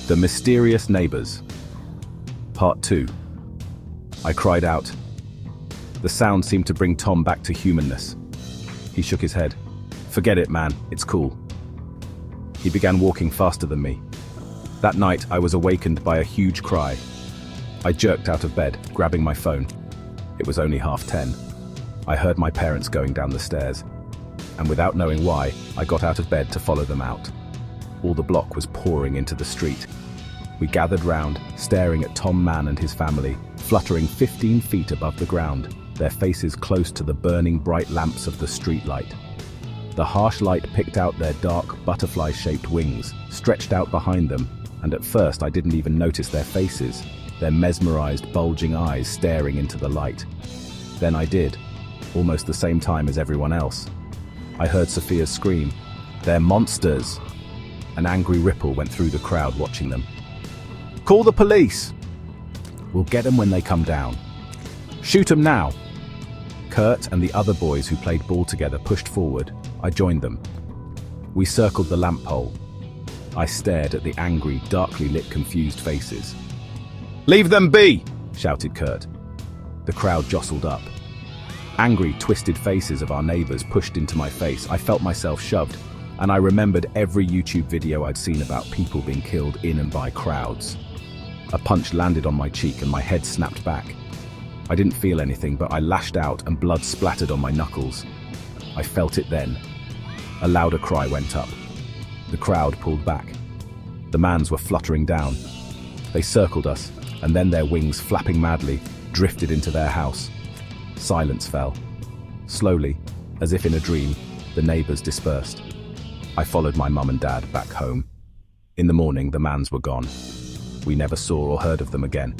The Mysterious Neighbours. Part 2. I cried out. The sound seemed to bring Thom back to humanness. He shook his head. "Forget it, man. It's cool." He began walking faster than me. That night, I was awakened by a huge cry. I jerked out of bed, grabbing my phone. It was only 10:30. I heard my parents going down the stairs, and without knowing why, I got out of bed to follow them out. All the block was pouring into the street. We gathered round, staring at Thom Mann and his family, fluttering 15 feet above the ground, their faces close to the burning bright lamps of the streetlight. The harsh light picked out their dark, butterfly-shaped wings, stretched out behind them, and at first I didn't even notice their faces, their mesmerized, bulging eyes staring into the light. Then I did, almost the same time as everyone else. I heard Sophia's scream, "They're monsters!" An angry ripple went through the crowd watching them. "Call the police!" "We'll get them when they come down." "Shoot them now!" Kurt and the other boys who played ball together pushed forward. I joined them. We circled the lamp pole. I stared at the angry, darkly lit, confused faces. "Leave them be!" shouted Kurt. The crowd jostled up. Angry, twisted faces of our neighbors pushed into my face. I felt myself shoved, and I remembered every YouTube video I'd seen about people being killed in and by crowds. A punch landed on my cheek and my head snapped back. I didn't feel anything, but I lashed out and blood splattered on my knuckles. I felt it then. A louder cry went up. The crowd pulled back. The mans were fluttering down. They circled us, and then their wings, flapping madly, drifted into their house. Silence fell. Slowly, as if in a dream, the neighbors dispersed. I followed my mum and dad back home. In the morning, the mans were gone. We never saw or heard of them again.